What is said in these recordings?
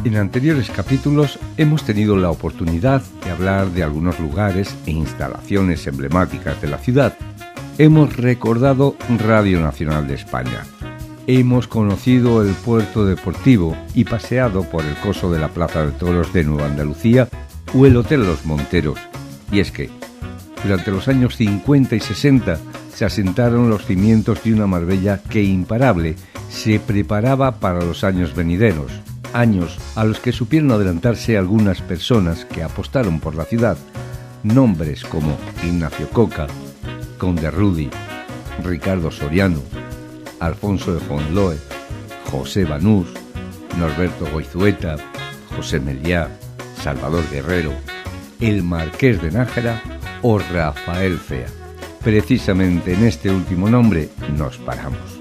En anteriores capítulos hemos tenido la oportunidad de hablar de algunos lugares e instalaciones emblemáticas de la ciudad. Hemos recordado Radio Nacional de España. Hemos conocido el puerto deportivo y paseado por el coso de la Plaza de Toros de Nueva Andalucía o el Hotel Los Monteros. Y es que, durante los años 50 y 60, se asentaron los cimientos de una Marbella que, imparable, se preparaba para los años venideros. Años a los que supieron adelantarse algunas personas que apostaron por la ciudad. Nombres como Ignacio Coca, Conde Rudi, Ricardo Soriano, Alfonso de Fontloe, José Banús, Norberto Goizueta, José Meliá, Salvador Guerrero, el Marqués de Nájera o Rafael Cea. Precisamente en este último nombre nos paramos.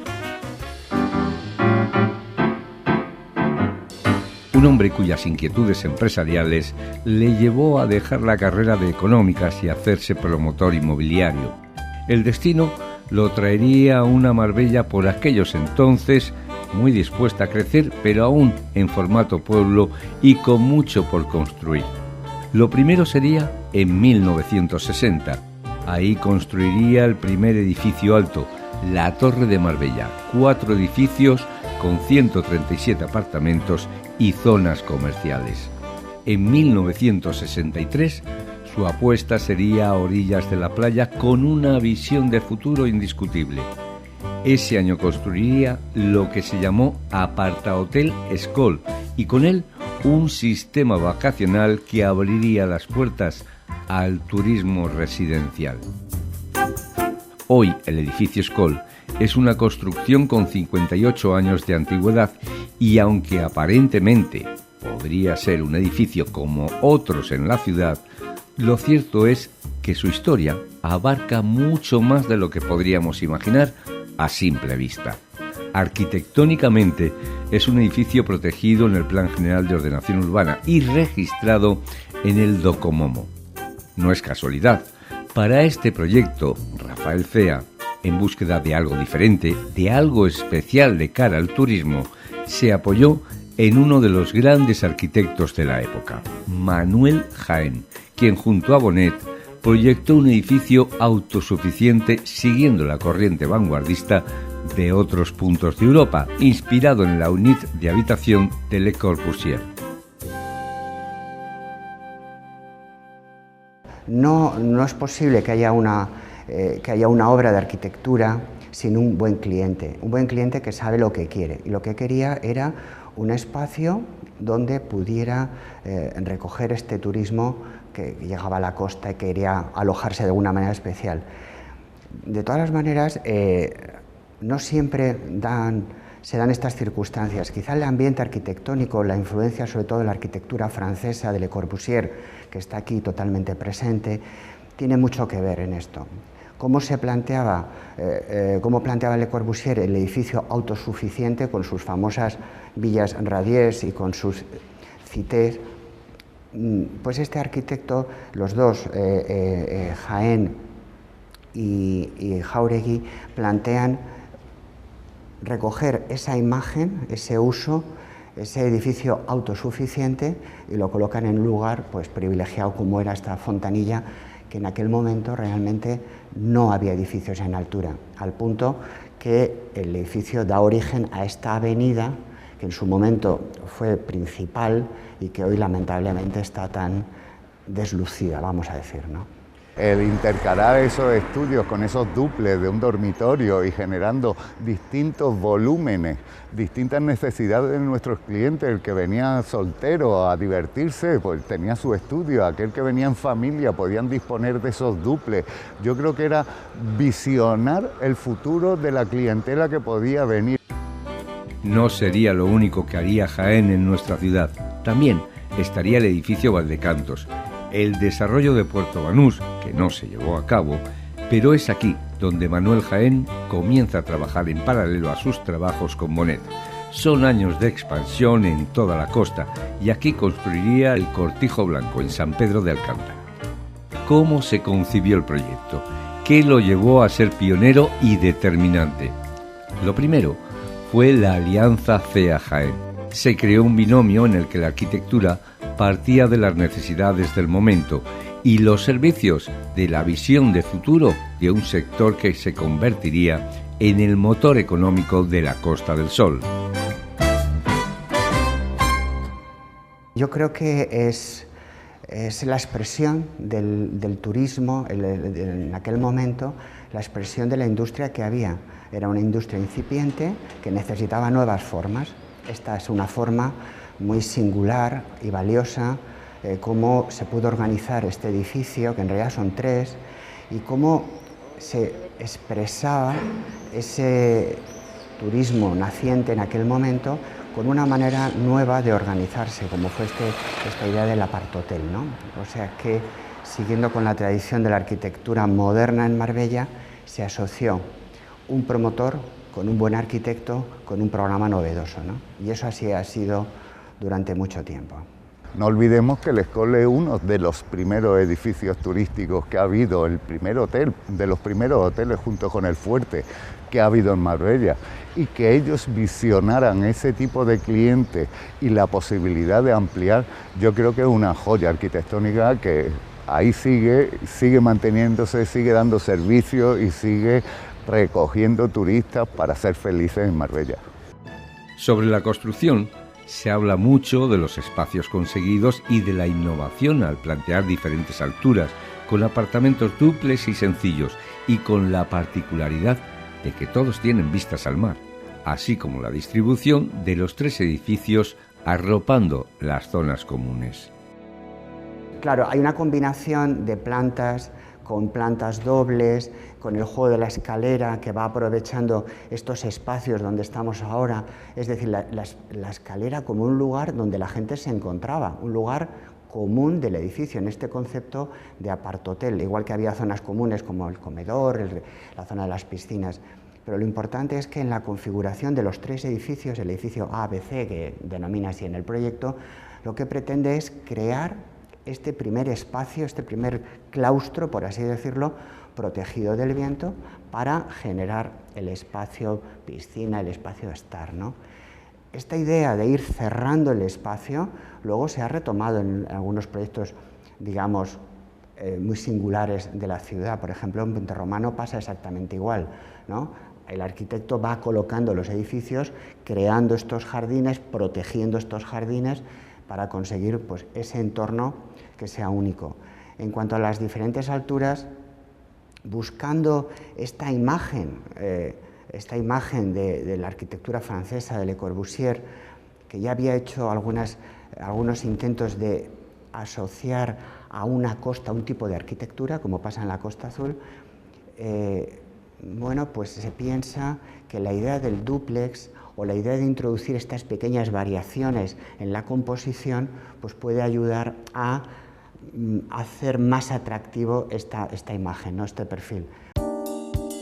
Un hombre cuyas inquietudes empresariales le llevó a dejar la carrera de económicas y hacerse promotor inmobiliario. El destino lo traería a una Marbella por aquellos entonces muy dispuesta a crecer, pero aún en formato pueblo y con mucho por construir. Lo primero sería en 1960. Ahí construiría el primer edificio alto, la Torre de Marbella, 4 edificios con 137 apartamentos y zonas comerciales. En 1963, su apuesta sería a orillas de la playa con una visión de futuro indiscutible. Ese año construiría lo que se llamó Apartahotel Escol y con él un sistema vacacional que abriría las puertas al turismo residencial. Hoy el edificio Escol es una construcción con 58 años de antigüedad y aunque aparentemente podría ser un edificio como otros en la ciudad, lo cierto es que su historia abarca mucho más de lo que podríamos imaginar a simple vista. Arquitectónicamente es un edificio protegido en el Plan General de Ordenación Urbana y registrado en el Docomomo. No es casualidad. Para este proyecto, Rafael Cea, en búsqueda de algo diferente, de algo especial de cara al turismo, se apoyó en uno de los grandes arquitectos de la época, Manuel Jaén, quien junto a Bonet proyectó un edificio autosuficiente siguiendo la corriente vanguardista de otros puntos de Europa, inspirado en la unidad de habitación de Le Corbusier. No es posible que haya una obra de arquitectura sin un buen cliente que sabe lo que quiere. Y lo que quería era un espacio donde pudiera recoger este turismo que llegaba a la costa y quería alojarse de alguna manera especial. De todas las maneras, no siempre se dan estas circunstancias. Quizá el ambiente arquitectónico, la influencia sobre todo de la arquitectura francesa de Le Corbusier, que está aquí totalmente presente, tiene mucho que ver en esto. ¿Cómo planteaba Le Corbusier el edificio autosuficiente con sus famosas villas radiés y con sus cités? Pues este arquitecto, los dos, Jaén y Jáuregui, plantean recoger esa imagen, ese uso, ese edificio autosuficiente y lo colocan en un lugar pues privilegiado como era esta fontanilla, que en aquel momento realmente no había edificios en altura, al punto que el edificio da origen a esta avenida que en su momento fue principal y que hoy lamentablemente está tan deslucida, vamos a decir, ¿no? El intercalar esos estudios con esos dúplex de un dormitorio y generando distintos volúmenes, distintas necesidades de nuestros clientes. El que venía soltero a divertirse, pues tenía su estudio. Aquel que venía en familia podían disponer de esos dúplex. Yo creo que era visionar el futuro de la clientela que podía venir. No sería lo único que haría Jaén en nuestra ciudad. También estaría el edificio Valdecantos, el desarrollo de Puerto Banús, que no se llevó a cabo, pero es aquí donde Manuel Jaén comienza a trabajar en paralelo a sus trabajos con Bonet. Son años de expansión en toda la costa y aquí construiría el Cortijo Blanco en San Pedro de Alcántara. ¿Cómo se concibió el proyecto? ¿Qué lo llevó a ser pionero y determinante? Lo primero fue la alianza Cea-Jaén. Se creó un binomio en el que la arquitectura partía de las necesidades del momento y los servicios de la visión de futuro de un sector que se convertiría en el motor económico de la Costa del Sol. Yo creo que es la expresión del turismo en aquel momento, la expresión de la industria que había. Era una industria incipiente que necesitaba nuevas formas. Esta es una forma muy singular y valiosa, cómo se pudo organizar este edificio, que en realidad son 3, y cómo se expresaba ese turismo naciente en aquel momento con una manera nueva de organizarse, como fue esta idea del apart-hotel, ¿no? O sea que, siguiendo con la tradición de la arquitectura moderna en Marbella, se asoció un promotor con un buen arquitecto, con un programa novedoso, ¿no? Y eso así ha sido durante mucho tiempo. No olvidemos que el Escole es uno de los primeros edificios turísticos que ha habido, el primer hotel, de los primeros hoteles junto con el Fuerte que ha habido en Marbella, y que ellos visionaran ese tipo de cliente y la posibilidad de ampliar, yo creo que es una joya arquitectónica que ahí sigue manteniéndose, sigue dando servicios y sigue recogiendo turistas para ser felices en Marbella. Sobre la construcción, se habla mucho de los espacios conseguidos y de la innovación al plantear diferentes alturas, con apartamentos dúplex y sencillos, y con la particularidad de que todos tienen vistas al mar, así como la distribución de los 3 edificios arropando las zonas comunes. Claro, hay una combinación de plantas, con plantas dobles, con el juego de la escalera que va aprovechando estos espacios donde estamos ahora, es decir, la escalera como un lugar donde la gente se encontraba, un lugar común del edificio, en este concepto de apart-hotel, igual que había zonas comunes como el comedor, la zona de las piscinas. Pero lo importante es que en la configuración de los 3 edificios, el edificio A, B, C, que denomina así en el proyecto, lo que pretende es crear este primer espacio, este primer claustro, por así decirlo, protegido del viento, para generar el espacio piscina, el espacio estar, ¿no? Esta idea de ir cerrando el espacio luego se ha retomado en algunos proyectos, digamos, muy singulares de la ciudad. Por ejemplo, en Puente Romano pasa exactamente igual, ¿no? El arquitecto va colocando los edificios, creando estos jardines, protegiendo estos jardines para conseguir, pues, ese entorno que sea único. En cuanto a las diferentes alturas, buscando esta imagen de la arquitectura francesa de Le Corbusier, que ya había hecho algunos intentos de asociar a una costa un tipo de arquitectura, como pasa en la Costa Azul, bueno, pues se piensa que la idea del dúplex o la idea de introducir estas pequeñas variaciones en la composición, pues puede ayudar a hacer más atractivo esta imagen, ¿no? Este perfil.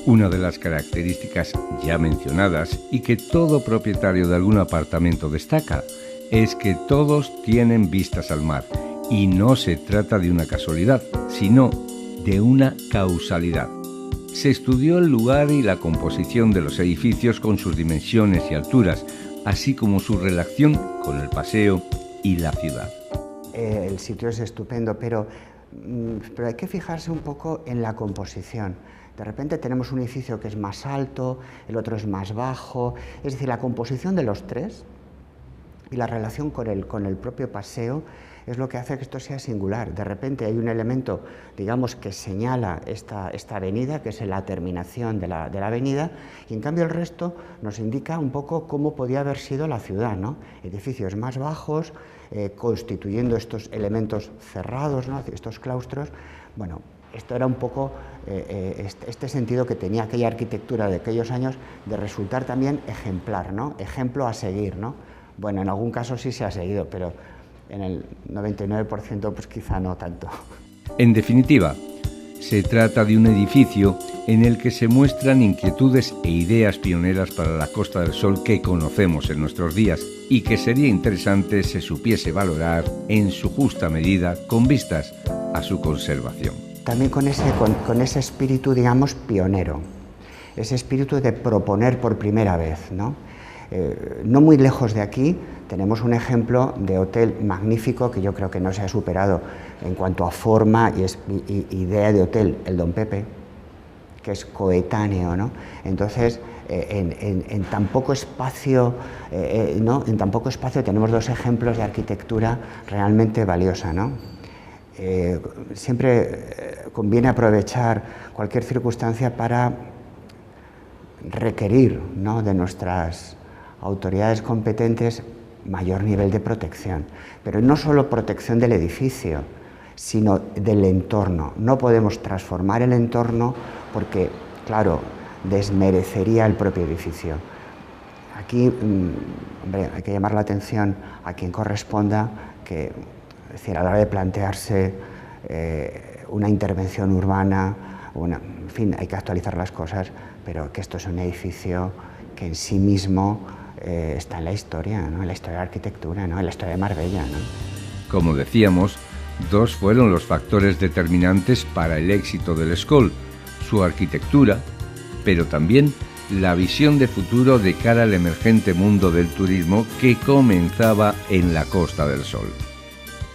Una de las características ya mencionadas y que todo propietario de algún apartamento destaca es que todos tienen vistas al mar, y no se trata de una casualidad, sino de una causalidad. Se estudió el lugar y la composición de los edificios con sus dimensiones y alturas, así como su relación con el paseo y la ciudad. El sitio es estupendo, pero hay que fijarse un poco en la composición. De repente tenemos un edificio que es más alto, el otro es más bajo, es decir, la composición de los 3 y la relación con el propio paseo es lo que hace que esto sea singular. De repente hay un elemento, digamos, que señala esta avenida, que es la terminación de la avenida, y en cambio el resto nos indica un poco cómo podía haber sido la ciudad, ¿no? Edificios más bajos, constituyendo estos elementos cerrados, ¿no? Estos claustros. Bueno, esto era un poco este sentido que tenía aquella arquitectura de aquellos años de resultar también ejemplar, ¿no? Ejemplo a seguir, ¿no? Bueno, en algún caso sí se ha seguido, pero en el 99% pues quizá no tanto. En definitiva, se trata de un edificio en el que se muestran inquietudes e ideas pioneras para la Costa del Sol que conocemos en nuestros días y que sería interesante se supiese valorar en su justa medida con vistas a su conservación. También con ese espíritu, digamos, pionero, ese espíritu de proponer por primera vez, ¿no? No muy lejos de aquí tenemos un ejemplo de hotel magnífico que yo creo que no se ha superado en cuanto a forma y idea de hotel, el Don Pepe, que es coetáneo, ¿no? Entonces, en tan poco espacio, ¿no? En tan poco espacio tenemos dos ejemplos de arquitectura realmente valiosa, ¿no? Siempre conviene aprovechar cualquier circunstancia para requerir, ¿no?, de nuestras autoridades competentes mayor nivel de protección, pero no solo protección del edificio, sino del entorno. No podemos transformar el entorno porque, claro, desmerecería el propio edificio. Aquí, hombre, hay que llamar la atención a quien corresponda, que, es decir, a la hora de plantearse una intervención urbana, en fin, hay que actualizar las cosas, pero que esto es un edificio que en sí mismo está en la historia, ¿no? En la historia de la arquitectura, ¿no? En la historia de Marbella, ¿no? Como decíamos, dos fueron los factores determinantes para el éxito del Scoll: su arquitectura, pero también la visión de futuro de cara al emergente mundo del turismo que comenzaba en la Costa del Sol.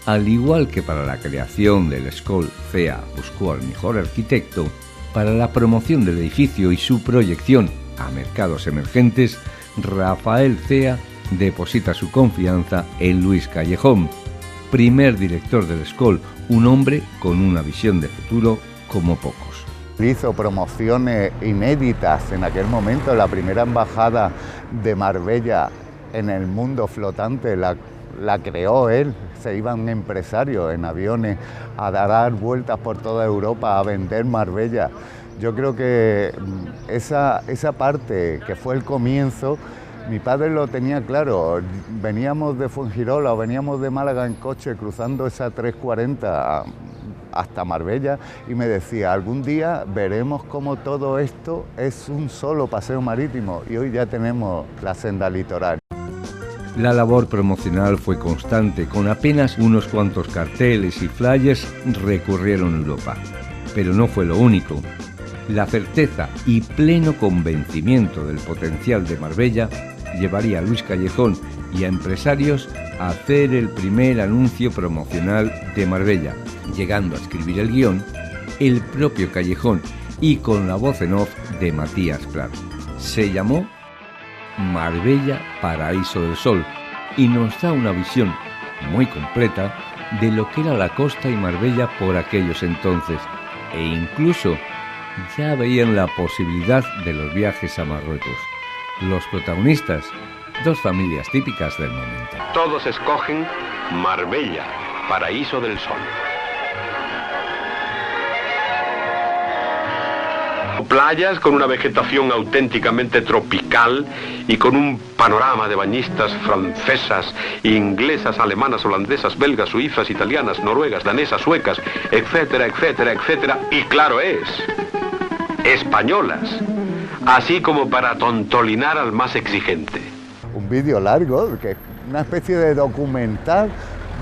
Al igual que para la creación del Scoll, CEA buscó al mejor arquitecto, para la promoción del edificio y su proyección a mercados emergentes, Rafael CEA deposita su confianza en Luis Callejón, primer director del Scoll, un hombre con una visión de futuro como pocos. Hizo promociones inéditas en aquel momento. La primera embajada de Marbella en el mundo flotante la creó él. Se iban empresarios en aviones a dar vueltas por toda Europa a vender Marbella. Yo creo que esa parte que fue el comienzo, mi padre lo tenía claro. Veníamos de Fuengirola o veníamos de Málaga en coche cruzando esa 340 hasta Marbella y me decía: algún día veremos cómo todo esto es un solo paseo marítimo, y hoy ya tenemos la senda litoral. La labor promocional fue constante, con apenas unos cuantos carteles y flyers recurrieron a Europa. Pero no fue lo único. La certeza y pleno convencimiento del potencial de Marbella llevaría a Luis Callejón y a empresarios a hacer el primer anuncio promocional de Marbella, llegando a escribir el guión el propio Callejón y con la voz en off de Matías Prat. Se llamó Marbella Paraíso del Sol y nos da una visión muy completa de lo que era la costa y Marbella por aquellos entonces, e incluso ya veían la posibilidad de los viajes a Marruecos. Los protagonistas, dos familias típicas del momento. Todos escogen Marbella, Paraíso del Sol. Playas con una vegetación auténticamente tropical y con un panorama de bañistas francesas, inglesas, alemanas, holandesas, belgas, suizas, italianas, noruegas, danesas, suecas, etcétera, etcétera, etcétera, y claro es, españolas, así como para tontolinar al más exigente. Un vídeo largo, que es una especie de documental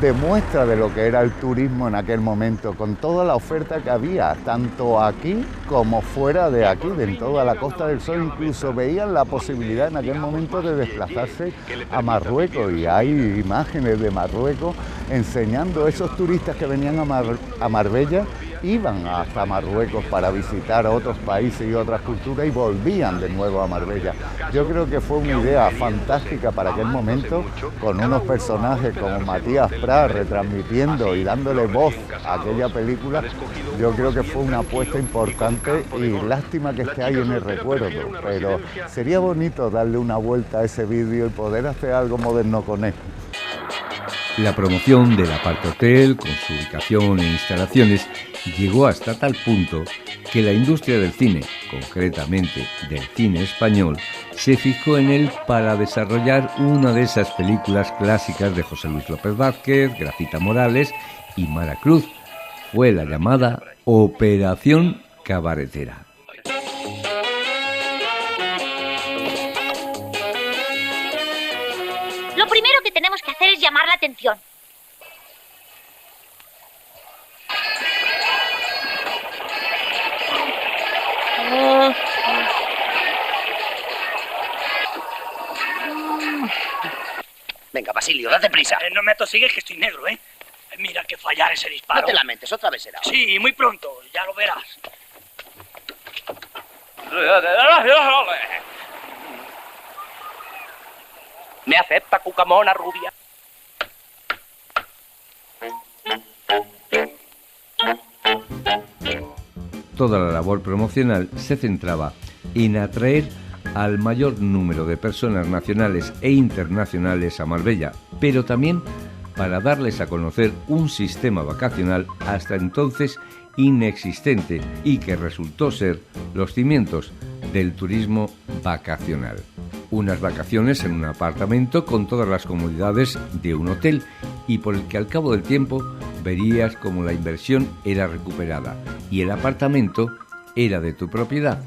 de muestra de lo que era el turismo en aquel momento, con toda la oferta que había, tanto aquí como fuera de aquí, de toda la Costa del Sol. Incluso veían la posibilidad en aquel momento de desplazarse a Marruecos, y hay imágenes de Marruecos enseñando a esos turistas que venían a Marbella, iban hasta Marruecos para visitar otros países y otras culturas y volvían de nuevo a Marbella. Yo creo que fue una idea fantástica para aquel momento, con unos personajes como Matías Prat retransmitiendo y dándole voz a aquella película. Yo creo que fue una apuesta importante y lástima que esté ahí en el recuerdo, pero sería bonito darle una vuelta a ese vídeo y poder hacer algo moderno con él. La promoción del apart hotel, con su ubicación e instalaciones, llegó hasta tal punto que la industria del cine, concretamente del cine español, se fijó en él para desarrollar una de esas películas clásicas de José Luis López Vázquez, Gracita Morales y Mara Cruz. Fue la llamada Operación Cabaretera. Lo primero que tenemos que hacer es llamar la atención. Venga, Basilio, date prisa. No me atosigues que estoy negro, ¿eh? Mira que fallar ese disparo. No te lamentes, otra vez será. Sí, muy pronto, ya lo verás. ¿Me acepta, cucamona rubia? Toda la labor promocional se centraba en atraer al mayor número de personas nacionales e internacionales a Marbella, pero también para darles a conocer un sistema vacacional hasta entonces inexistente y que resultó ser los cimientos del turismo vacacional. Unas vacaciones en un apartamento con todas las comodidades de un hotel y por el que al cabo del tiempo verías como la inversión era recuperada y el apartamento era de tu propiedad.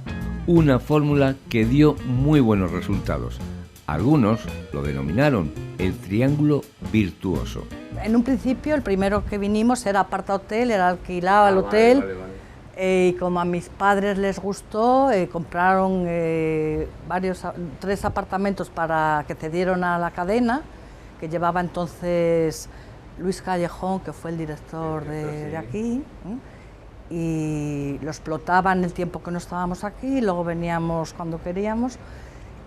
Una fórmula que dio muy buenos resultados. Algunos lo denominaron el triángulo virtuoso. En un principio, el primero que vinimos era aparta-hotel, era alquilado el hotel. Vale. Y como a mis padres les gustó, compraron 3 apartamentos para que cedieron a la cadena, que llevaba entonces Luis Callejón, que fue el director de aquí, y lo explotaban el tiempo que no estábamos aquí, y luego veníamos cuando queríamos.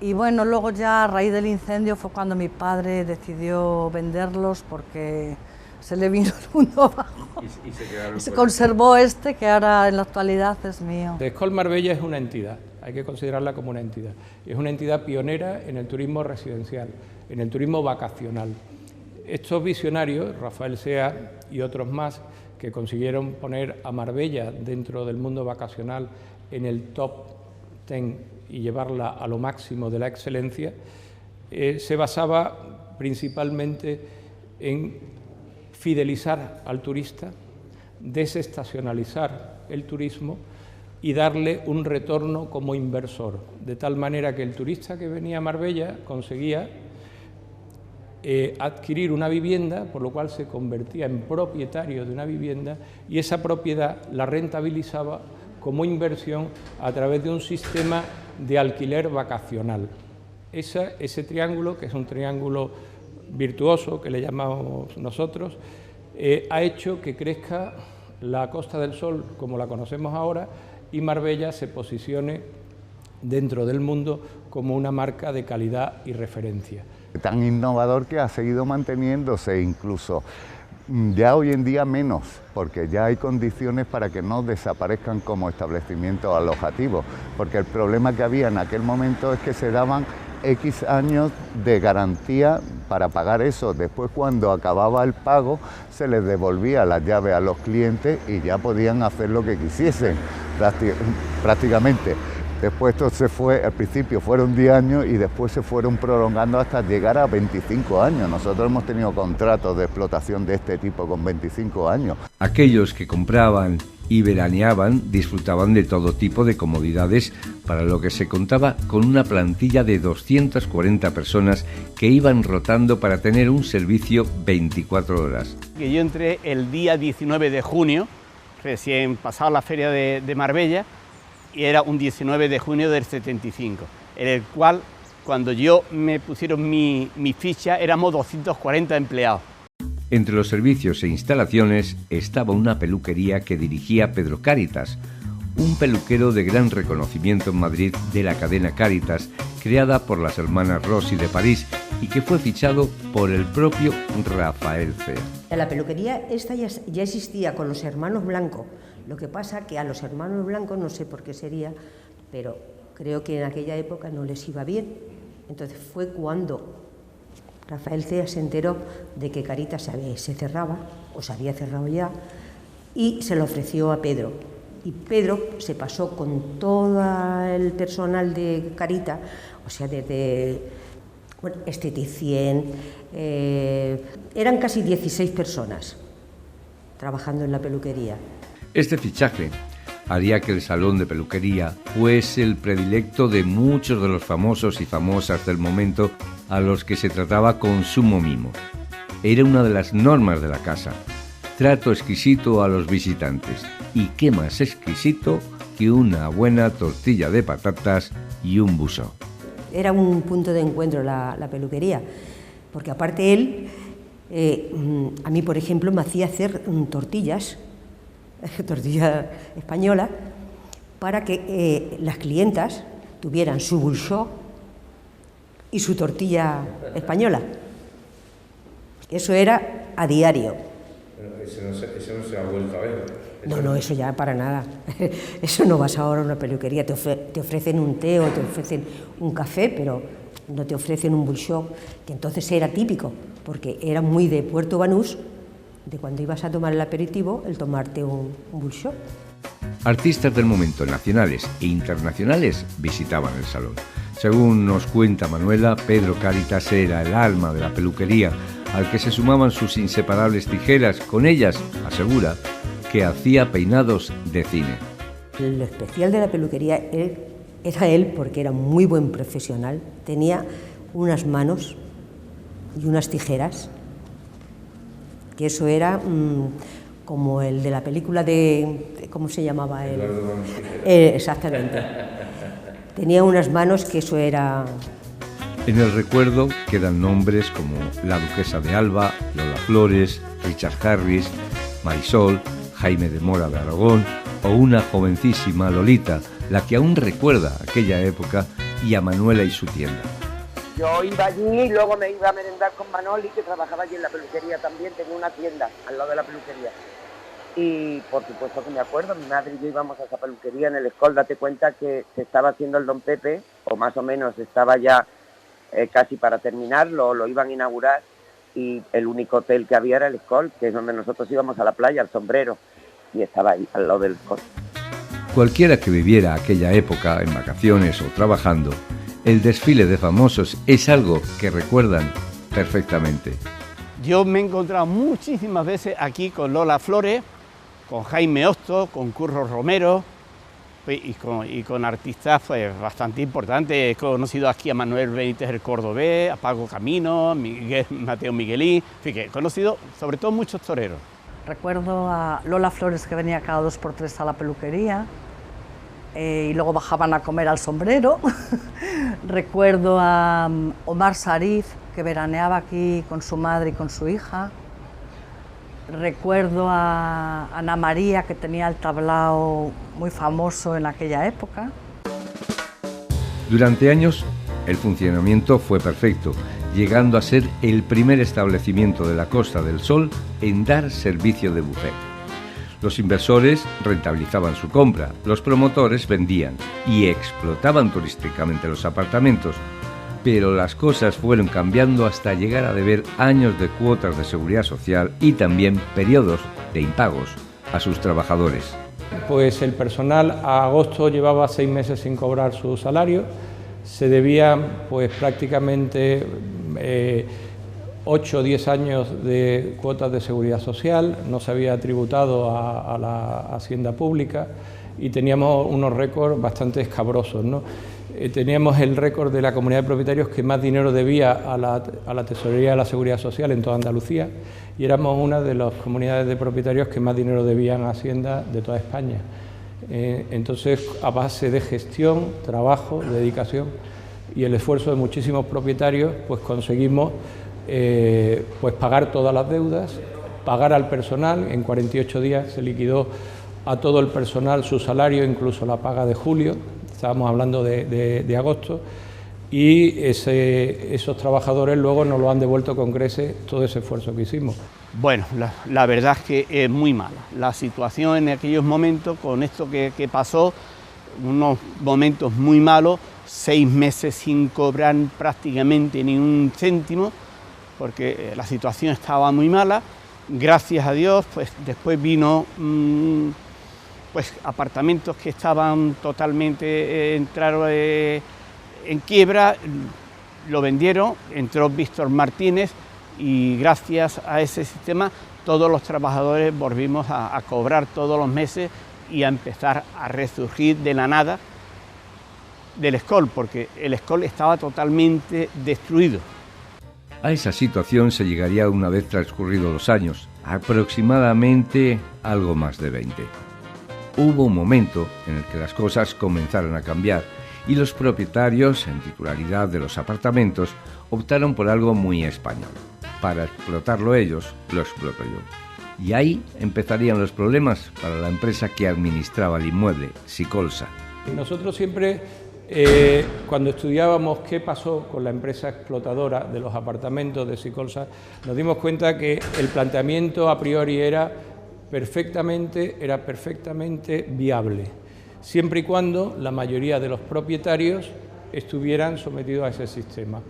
Y bueno, luego ya a raíz del incendio fue cuando mi padre decidió venderlos porque se le vino el mundo abajo. Y se conservó este, que ahora en la actualidad es mío. Escol Marbella es una entidad, hay que considerarla como una entidad. Es una entidad pionera en el turismo residencial, en el turismo vacacional. Estos visionarios, Rafael Sea y otros más, que consiguieron poner a Marbella dentro del mundo vacacional en el top 10 y llevarla a lo máximo de la excelencia, se basaba principalmente en fidelizar al turista, desestacionalizar el turismo y darle un retorno como inversor, de tal manera que el turista que venía a Marbella conseguía adquirir una vivienda, por lo cual se convertía en propietario de una vivienda y esa propiedad la rentabilizaba como inversión a través de un sistema de alquiler vacacional. Ese triángulo, que es un triángulo virtuoso, que le llamamos nosotros, ha hecho que crezca la Costa del Sol como la conocemos ahora y Marbella se posicione dentro del mundo como una marca de calidad y referencia. Tan innovador que ha seguido manteniéndose incluso. Ya hoy en día menos, porque ya hay condiciones para que no desaparezcan como establecimientos alojativos, porque el problema que había en aquel momento es que se daban X años de garantía para pagar eso. Después, cuando acababa el pago, se les devolvía las llaves a los clientes y ya podían hacer lo que quisiesen, prácticamente. Después esto se fue, al principio fueron 10 años y después se fueron prolongando hasta llegar a 25 años. Nosotros hemos tenido contratos de explotación de este tipo con 25 años. Aquellos que compraban y veraneaban disfrutaban de todo tipo de comodidades, para lo que se contaba con una plantilla de 240 personas que iban rotando para tener un servicio 24 horas. Yo entré el día 19 de junio, recién pasado la feria de Marbella, y era un 19 de junio del 75, en el cual, cuando yo me pusieron mi ficha, éramos 240 empleados. Entre los servicios e instalaciones estaba una peluquería que dirigía Pedro Cáritas, un peluquero de gran reconocimiento en Madrid de la cadena Cáritas, creada por las hermanas Rossi de París y que fue fichado por el propio Rafael Cea. La peluquería esta ya existía con los hermanos Blanco. Lo que pasa que a los hermanos Blanco, no sé por qué sería, pero creo que en aquella época no les iba bien. Entonces fue cuando Rafael Cea se enteró de que Cáritas se cerraba, o se había cerrado ya, y se lo ofreció a Pedro. Y Pedro se pasó con todo el personal de Cáritas, o sea, desde esteticien, eran casi 16 personas trabajando en la peluquería. Este fichaje haría que el salón de peluquería fuese el predilecto de muchos de los famosos y famosas del momento a los que se trataba con sumo mimo. Era una de las normas de la casa. Trato exquisito a los visitantes. ¿Y qué más exquisito que una buena tortilla de patatas y un busó? Era un punto de encuentro la peluquería, porque aparte él, a mí por ejemplo me hacía hacer tortillas, tortilla española, para que las clientas tuvieran su bulshó y su tortilla española. Eso era a diario. Pero eso no se ha vuelto a ver. No, eso ya para nada. Eso no vas ahora a una peluquería, te ofrecen un té o te ofrecen un café, pero no te ofrecen un bulshó, que entonces era típico, porque era muy de Puerto Banús, de cuando ibas a tomar el aperitivo, el tomarte un bulshó. Artistas del momento nacionales e internacionales visitaban el salón. Según nos cuenta Manuela, Pedro Cáritas era el alma de la peluquería, al que se sumaban sus inseparables tijeras. Con ellas, asegura, que hacía peinados de cine. Lo especial de la peluquería era él, porque era muy buen profesional, tenía unas manos y unas tijeras, que eso era como el de la película de... ¿cómo se llamaba él? Exactamente. Tenía unas manos que eso era... En el recuerdo quedan nombres como la Duquesa de Alba, Lola Flores, Richard Harris, Marisol, Jaime de Mora de Aragón o una jovencísima Lolita, la que aún recuerda aquella época, y a Manuela y su tienda. Yo iba allí y luego me iba a merendar con Manoli, que trabajaba allí en la peluquería también, tenía una tienda al lado de la peluquería. Y por supuesto que me acuerdo, mi madre y yo íbamos a esa peluquería en el Escol. Date cuenta que se estaba haciendo el Don Pepe, o más o menos estaba ya casi para terminarlo, lo iban a inaugurar, y el único hotel que había era el Escol, que es donde nosotros íbamos a la playa, al Sombrero, y estaba ahí, al lado del Escol. Cualquiera que viviera aquella época en vacaciones o trabajando, el desfile de famosos es algo que recuerdan perfectamente. Yo me he encontrado muchísimas veces aquí con Lola Flores, con Jaime Hostos, con Curro Romero y con artistas pues, bastante importantes. He conocido aquí a Manuel Benítez el Cordobés, a Paco Camino, a Mateo Miguelín, en fin, que he conocido sobre todo muchos toreros. Recuerdo a Lola Flores, que venía cada 2 por 3 a la peluquería y luego bajaban a comer al Sombrero. Recuerdo a Omar Sharif, que veraneaba aquí con su madre y con su hija. Recuerdo a Ana María, que tenía el tablao muy famoso en aquella época. Durante años, el funcionamiento fue perfecto, llegando a ser el primer establecimiento de la Costa del Sol en dar servicio de buffet. Los inversores rentabilizaban su compra, los promotores vendían y explotaban turísticamente los apartamentos, pero las cosas fueron cambiando hasta llegar a deber años de cuotas de seguridad social y también periodos de impagos a sus trabajadores. Pues el personal a agosto llevaba 6 meses sin cobrar su salario, se debían pues prácticamente 8 o 10 años de cuotas de seguridad social, no se había tributado a la hacienda pública y teníamos unos récords bastante escabrosos, ¿no? Teníamos el récord de la comunidad de propietarios que más dinero debía a la Tesorería de la Seguridad Social en toda Andalucía y éramos una de las comunidades de propietarios que más dinero debían a Hacienda de toda España. Entonces, a base de gestión, trabajo, dedicación y el esfuerzo de muchísimos propietarios, pues conseguimos pues pagar todas las deudas, pagar al personal. En 48 días se liquidó a todo el personal su salario, incluso la paga de julio. Estábamos hablando de agosto, y esos trabajadores luego nos lo han devuelto con creces todo ese esfuerzo que hicimos. Bueno, la verdad es que es muy mala. La situación en aquellos momentos, con esto que pasó, unos momentos muy malos, 6 meses sin cobrar prácticamente ni un céntimo, porque la situación estaba muy mala. Gracias a Dios, pues después vino... pues apartamentos que estaban totalmente entraron en quiebra, lo vendieron, entró Víctor Martínez y gracias a ese sistema todos los trabajadores volvimos a cobrar todos los meses y a empezar a resurgir de la nada del Escol, porque el Escol estaba totalmente destruido. A esa situación se llegaría una vez transcurridos los años, aproximadamente algo más de 20. Hubo un momento en el que las cosas comenzaron a cambiar y los propietarios, en titularidad de los apartamentos, optaron por algo muy español. Para explotarlo ellos, lo exploto yo. Y ahí empezarían los problemas para la empresa que administraba el inmueble, Sicolsa. Nosotros siempre, cuando estudiábamos qué pasó con la empresa explotadora de los apartamentos de Sicolsa, nos dimos cuenta que el planteamiento a priori era perfectamente viable, siempre y cuando la mayoría de los propietarios estuvieran sometidos a ese sistema.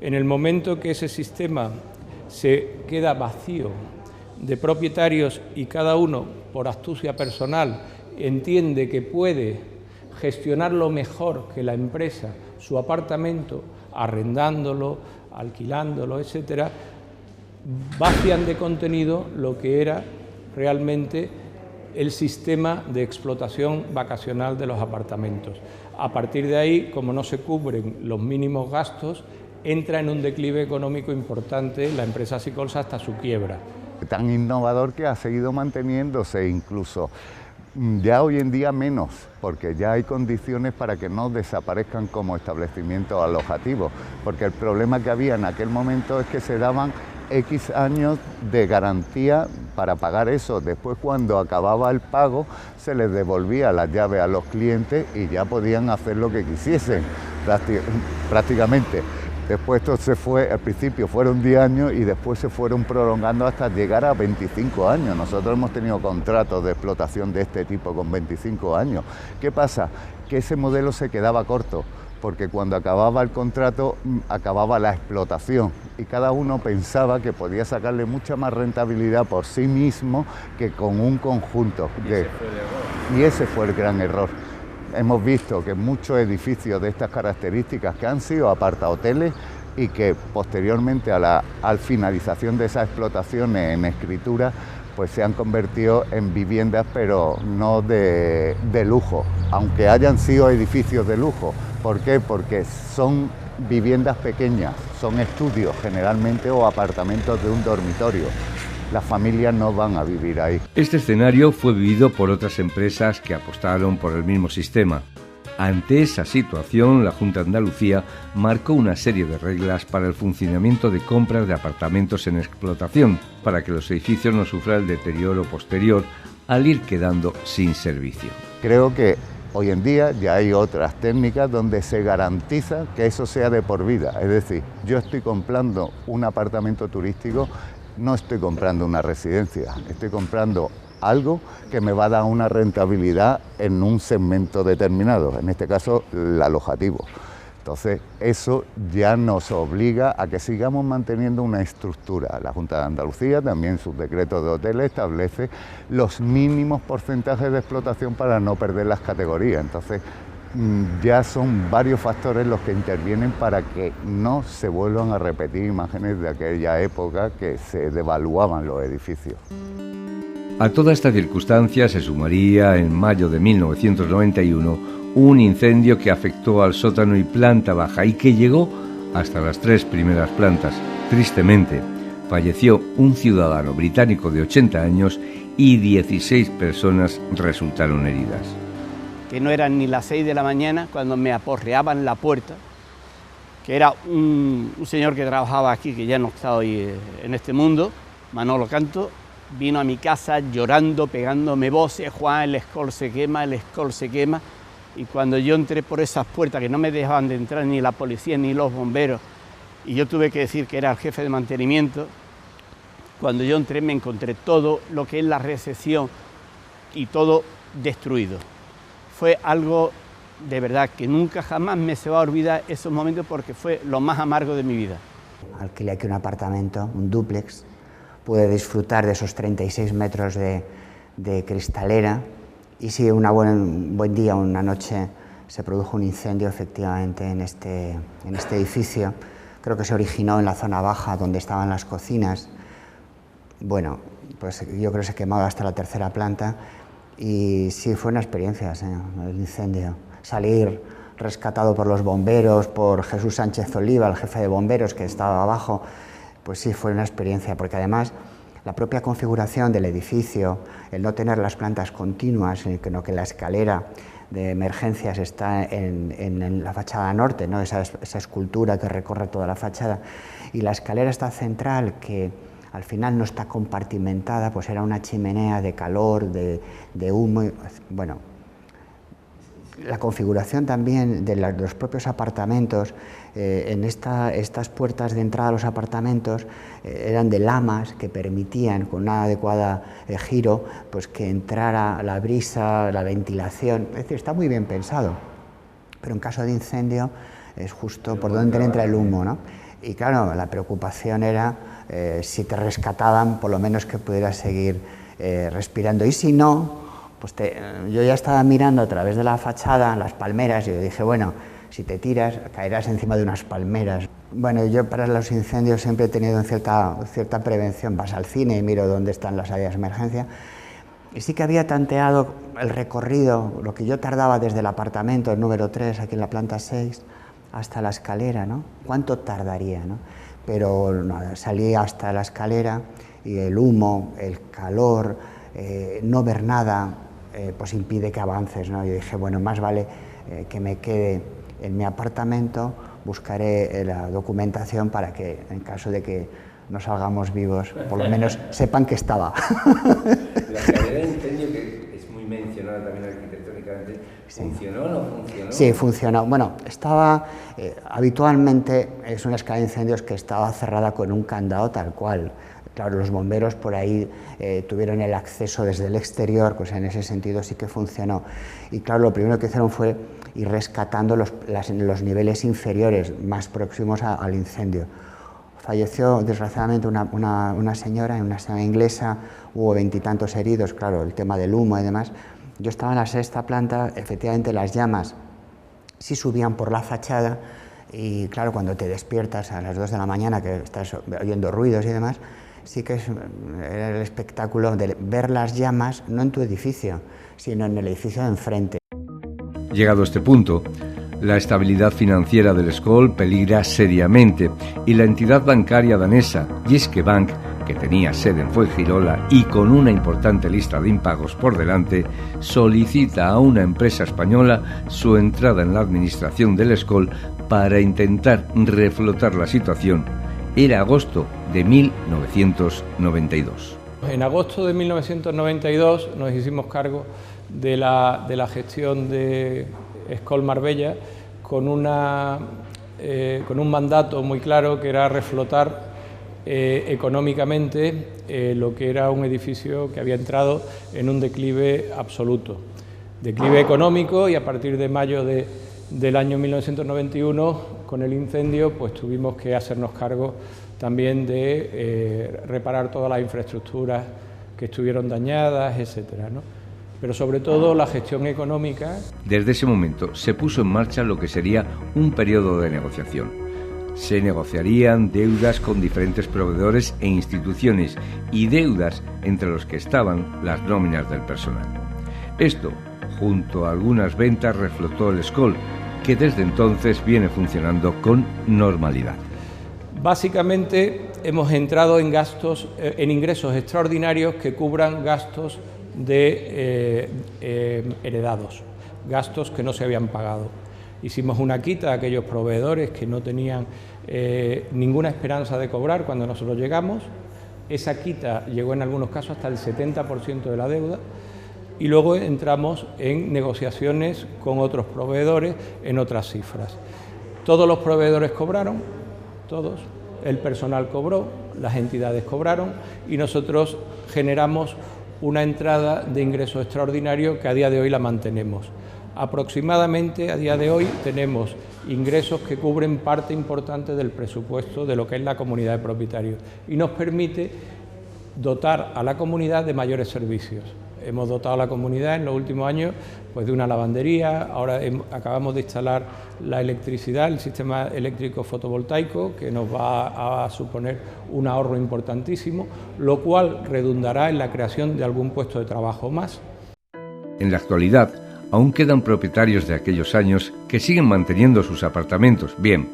En el momento que ese sistema se queda vacío de propietarios y cada uno, por astucia personal, entiende que puede gestionarlo mejor que la empresa, su apartamento, arrendándolo, alquilándolo, etcétera, vacían de contenido lo que era realmente el sistema de explotación vacacional de los apartamentos. A partir de ahí, como no se cubren los mínimos gastos, entra en un declive económico importante la empresa Sicolsa hasta su quiebra. Tan innovador que ha seguido manteniéndose, incluso ya hoy en día menos, porque ya hay condiciones para que no desaparezcan como establecimientos alojativos, porque el problema que había en aquel momento es que se daban X años de garantía para pagar eso. Después, cuando acababa el pago, se les devolvía las llaves a los clientes y ya podían hacer lo que quisiesen, prácticamente. Después esto se fue, al principio fueron 10 años y después se fueron prolongando hasta llegar a 25 años. Nosotros hemos tenido contratos de explotación de este tipo con 25 años. ¿Qué pasa? Que ese modelo se quedaba corto, porque cuando acababa el contrato, acababa la explotación y cada uno pensaba que podía sacarle mucha más rentabilidad por sí mismo que con un conjunto. Y ese fue el gran error. Hemos visto que muchos edificios de estas características que han sido apartahoteles y que posteriormente a la finalización de esas explotaciones en escritura, pues se han convertido en viviendas, pero no de lujo, aunque hayan sido edificios de lujo. ¿Por qué? Porque son viviendas pequeñas, son estudios generalmente o apartamentos de un dormitorio. Las familias no van a vivir ahí. Este escenario fue vivido por otras empresas que apostaron por el mismo sistema. Ante esa situación, la Junta de Andalucía marcó una serie de reglas para el funcionamiento de compras de apartamentos en explotación, para que los edificios no sufran el deterioro posterior al ir quedando sin servicio. Creo que hoy en día ya hay otras técnicas donde se garantiza que eso sea de por vida. Es decir, yo estoy comprando un apartamento turístico, no estoy comprando una residencia, estoy comprando algo que me va a dar una rentabilidad en un segmento determinado, en este caso el alojativo. Entonces, eso ya nos obliga a que sigamos manteniendo una estructura. La Junta de Andalucía, también sus decretos de hoteles, establece los mínimos porcentajes de explotación para no perder las categorías. Entonces, ya son varios factores los que intervienen para que no se vuelvan a repetir imágenes de aquella época que se devaluaban los edificios. A toda esta circunstancia se sumaría en mayo de 1991 un incendio que afectó al sótano y planta baja y que llegó hasta las 3 primeras plantas. Tristemente, falleció un ciudadano británico de 80 años y 16 personas resultaron heridas. Que no eran ni las 6 de la mañana cuando me aporreaban la puerta, que era un señor que trabajaba aquí, que ya no está hoy en este mundo, Manolo Canto, vino a mi casa llorando, pegándome voces: Juan, el Escol se quema, el Escol se quema. Y cuando yo entré por esas puertas, que no me dejaban de entrar ni la policía ni los bomberos, y yo tuve que decir que era el jefe de mantenimiento, cuando yo entré me encontré todo lo que es la recepción y todo destruido. Fue algo de verdad que nunca jamás me se va a olvidar esos momentos, porque fue lo más amargo de mi vida. Alquilé aquí un apartamento, un dúplex, pude disfrutar de esos 36 metros de cristalera y sí, un buen día, una noche, se produjo un incendio efectivamente en este edificio. Creo que se originó en la zona baja donde estaban las cocinas. Bueno, pues yo creo que se quemaba hasta la 3ª planta. Y sí, fue una experiencia, el incendio. Salir rescatado por los bomberos, por Jesús Sánchez Oliva, el jefe de bomberos que estaba abajo, pues sí, fue una experiencia, porque además la propia configuración del edificio, el no tener las plantas continuas, sino que la escalera emergencias está en la fachada norte, ¿no? esa escultura que recorre toda la fachada, y la escalera está central, que al final no está compartimentada, pues era una chimenea de calor, de humo, bueno, la configuración también de los propios apartamentos, en estas puertas de entrada a los apartamentos eran de lamas que permitían, con una adecuada giro, pues que entrara la brisa, la ventilación, es decir, está muy bien pensado, pero en caso de incendio es justo por donde entra el humo, ¿no? Y claro, la preocupación era si te rescataban, por lo menos que pudieras seguir respirando, y si no, pues yo ya estaba mirando a través de la fachada, las palmeras, y yo dije, bueno, si te tiras, caerás encima de unas palmeras. Bueno, yo para los incendios siempre he tenido cierta prevención, vas al cine y miro dónde están las áreas de emergencia, y sí que había tanteado el recorrido, lo que yo tardaba desde el apartamento, el número 3, aquí en la planta 6, hasta la escalera, ¿no? ¿Cuánto tardaría, no? Pero nada, salí hasta la escalera y el humo, el calor, no ver nada, pues impide que avances, ¿no? Yo dije, bueno, más vale que me quede en mi apartamento, buscaré la documentación para que, en caso de que no salgamos vivos, por lo menos sepan que estaba. La escalera de incendio, que es muy mencionada también arquitectónicamente, ¿funcionó o no funcionó? Sí, funcionó. Bueno, estaba, habitualmente es una escalera de incendios que estaba cerrada con un candado tal cual. Claro, los bomberos por ahí tuvieron el acceso desde el exterior, pues en ese sentido sí que funcionó. Y claro, lo primero que hicieron fue ir rescatando los niveles inferiores, más próximos al incendio. Falleció desgraciadamente una señora inglesa, hubo 20 y tantos heridos, claro, el tema del humo y demás. Yo estaba en la 6ª planta, efectivamente las llamas sí subían por la fachada, y claro, cuando te despiertas a las 2 de la mañana, que estás oyendo ruidos y demás, sí que era el espectáculo de ver las llamas, no en tu edificio, sino en el edificio de enfrente. Llegado a este punto, la estabilidad financiera del Skol peligra seriamente, y la entidad bancaria danesa Jyske Bank, que tenía sede en Fuengirola y con una importante lista de impagos por delante, solicita a una empresa española su entrada en la administración del Skol para intentar reflotar la situación. Era agosto de 1992. En agosto de 1992 nos hicimos cargo de la gestión de Skol Marbella con un mandato muy claro, que era reflotar económicamente lo que era un edificio que había entrado en un declive absoluto. Declive económico, y a partir de mayo del año 1991, con el incendio, pues tuvimos que hacernos cargo también de reparar todas las infraestructuras que estuvieron dañadas, etcétera, ¿no? Pero sobre todo la gestión económica. Desde ese momento se puso en marcha lo que sería un periodo de negociación. Se negociarían deudas con diferentes proveedores e instituciones, y deudas entre los que estaban las nóminas del personal. Esto, junto a algunas ventas, reflotó el Skol, que desde entonces viene funcionando con normalidad. Básicamente hemos entrado en gastos, en ingresos extraordinarios que cubran gastos de heredados, gastos que no se habían pagado. Hicimos una quita a aquellos proveedores que no tenían ninguna esperanza de cobrar cuando nosotros llegamos. Esa quita llegó en algunos casos hasta el 70% de la deuda, y luego entramos en negociaciones con otros proveedores en otras cifras. Todos los proveedores cobraron, todos, el personal cobró, las entidades cobraron, y nosotros generamos una entrada de ingresos extraordinarios que a día de hoy la mantenemos. Aproximadamente a día de hoy tenemos ingresos que cubren parte importante del presupuesto de lo que es la comunidad de propietarios, y nos permite dotar a la comunidad de mayores servicios. Hemos dotado a la comunidad en los últimos años pues de una lavandería, ahora acabamos de instalar la electricidad, el sistema eléctrico fotovoltaico, que nos va a suponer un ahorro importantísimo, lo cual redundará en la creación de algún puesto de trabajo más. En la actualidad, aún quedan propietarios de aquellos años que siguen manteniendo sus apartamentos, bien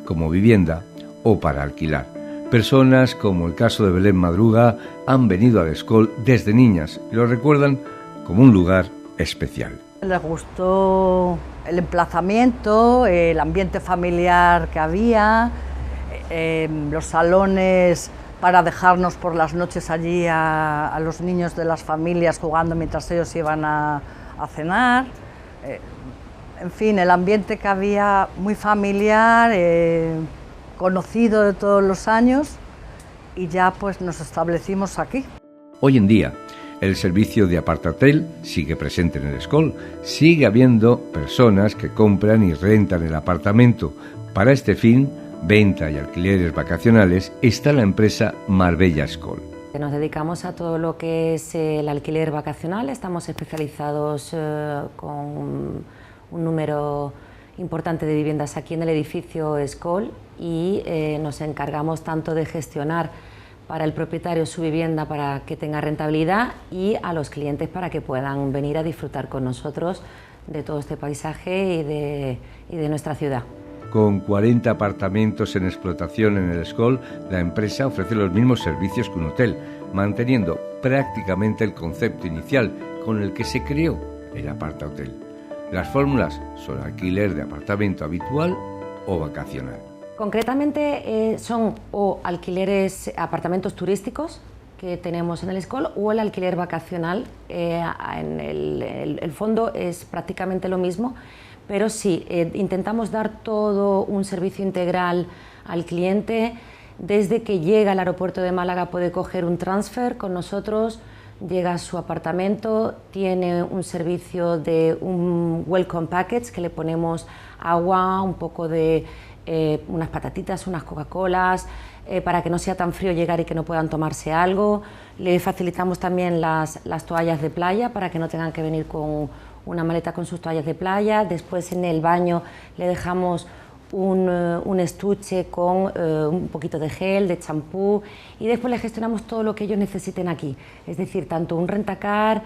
como vivienda o para alquilar. Personas, como el caso de Belén Madruga, han venido al Skol desde niñas y lo recuerdan como un lugar especial. Les gustó el emplazamiento, el ambiente familiar que había, los salones para dejarnos por las noches allí a los niños de las familias jugando mientras ellos iban a cenar. En fin, el ambiente que había muy familiar, conocido de todos los años, y ya pues nos establecimos aquí. Hoy en día, el servicio de apartahotel sigue presente en el Escol. Sigue habiendo personas que compran y rentan el apartamento. Para este fin, venta y alquileres vacacionales, está la empresa Marbella Escol. Nos dedicamos a todo lo que es el alquiler vacacional. Estamos especializados con un número importante de viviendas aquí en el edificio Escol y nos encargamos tanto de gestionar para el propietario su vivienda para que tenga rentabilidad y a los clientes para que puedan venir a disfrutar con nosotros de todo este paisaje y de nuestra ciudad. Con 40 apartamentos en explotación en el Escol, la empresa ofrece los mismos servicios que un hotel, manteniendo prácticamente el concepto inicial con el que se creó el apartahotel. Las fórmulas son alquiler de apartamento habitual o vacacional. Concretamente son o alquileres, apartamentos turísticos que tenemos en el Escol o el alquiler vacacional. En el fondo es prácticamente lo mismo, pero sí, intentamos dar todo un servicio integral al cliente. Desde que llega al aeropuerto de Málaga puede coger un transfer con nosotros, llega a su apartamento, tiene un servicio de un welcome package que le ponemos agua, un poco de unas patatitas, unas Coca-Colas, para que no sea tan frío llegar y que no puedan tomarse algo. Le facilitamos también las toallas de playa para que no tengan que venir con una maleta con sus toallas de playa. Después en el baño le dejamos un estuche con un poquito de gel, de champú, y después le gestionamos todo lo que ellos necesiten aquí, es decir, tanto un rentacar,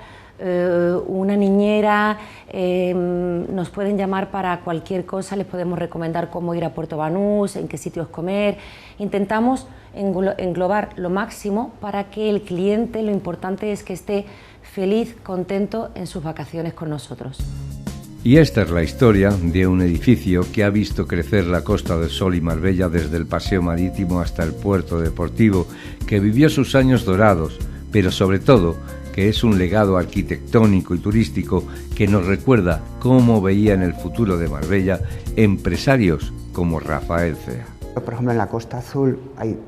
una niñera, nos pueden llamar para cualquier cosa, les podemos recomendar cómo ir a Puerto Banús, en qué sitios comer. Intentamos englobar lo máximo para que el cliente, lo importante es que esté feliz, contento en sus vacaciones con nosotros. Y esta es la historia de un edificio que ha visto crecer la Costa del Sol y Marbella desde el paseo marítimo hasta el puerto deportivo, que vivió sus años dorados, pero sobre todo que es un legado arquitectónico y turístico que nos recuerda cómo veían el futuro de Marbella empresarios como Rafael Cea. Por ejemplo, en la Costa Azul hay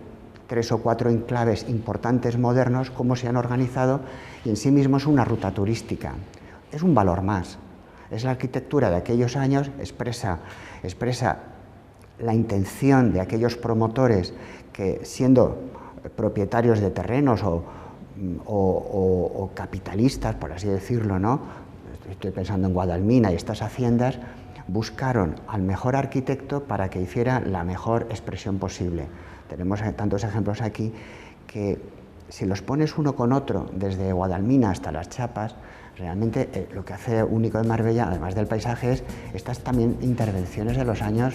3 o 4 enclaves importantes modernos, cómo se han organizado, y en sí mismo es una ruta turística. Es un valor más. Es la arquitectura de aquellos años, expresa la intención de aquellos promotores que, siendo propietarios de terrenos o capitalistas, por así decirlo, ¿no? Estoy pensando en Guadalmina y estas haciendas, buscaron al mejor arquitecto para que hiciera la mejor expresión posible. Tenemos tantos ejemplos aquí que, si los pones uno con otro, desde Guadalmina hasta Las Chapas, realmente lo que hace único de Marbella, además del paisaje, es estas también intervenciones de los años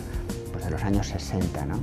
60, ¿no?